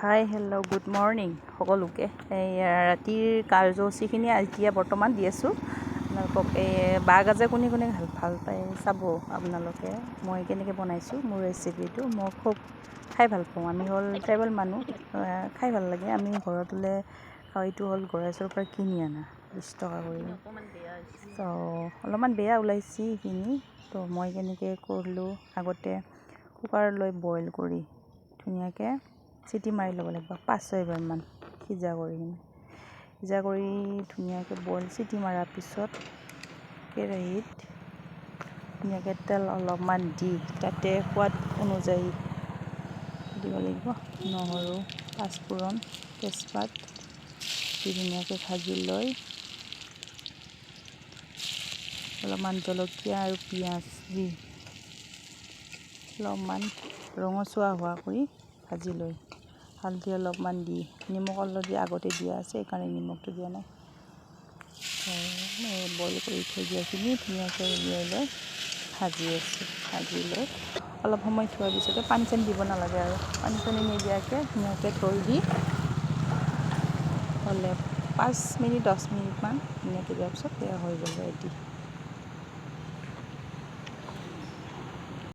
Hi hello' good morning সকলোকে। এই ৰাতিৰ কাৰ্যসূচীখিনি এতিয়া বৰ্তমান দি আছোঁ আপোনালোকক। এই বাঁহগাজে কোনে কোনে ভাল পায় চাব আপোনালোকে। মই কেনেকৈ বনাইছোঁ মোৰ ৰেচিপিটো। মই খুব খাই ভাল পাওঁ। আমি হ'ল ট্ৰাইবেল মানুহ, খাই ভাল লাগে। আমি ঘৰত হ'লে খাওঁ। এইটো হ'ল গড়াচৰৰ পৰা কিনি অনা 20 টকা কৰি। ত' অলপমান বেয়া ওলাইছে এইখিনি। তো মই কেনেকৈ কৰিলোঁ, আগতে কুকাৰ লৈ বইল কৰি ধুনীয়াকৈ চিটি মাৰি ল'ব লাগিব 5-6 বাৰমান সিজা কৰি ধুনীয়াকৈ বইল চিটি মৰাৰ পিছত কেৰাহীত ধুনীয়াকৈ তেল অলপমান দি তাতে সোৱাদ অনুযায়ী দিব লাগিব নহৰু, পাঁচফোৰণ, তেজপাত দি ধুনীয়াকৈ ভাজি লৈ অলপমান জলকীয়া আৰু পিঁয়াজ দি অলপমান ৰঙচুৱা হোৱা কৰি ভাজি লৈ হালধি অলপমান দি নিমখ অলৰেডি আগতে দিয়া আছে, সেইকাৰণে নিমখটো দিয়া নাই। বইল কৰি থৈ দিয়াখিনি ধুনীয়াকৈ উলিয়াই লৈ ভাজি আছোঁ। ভাজি লৈ অলপ সময় থোৱাৰ পিছতে পানী চানী দিব নালাগে আৰু পানী চানী নিদিয়াকৈ ধুনীয়াকৈ থৈ দি হ'লে 5 মিনিট 10 মিনিটমান ধুনীয়াকৈ দিয়াৰ পিছত হৈ গ'ল ৰেডি।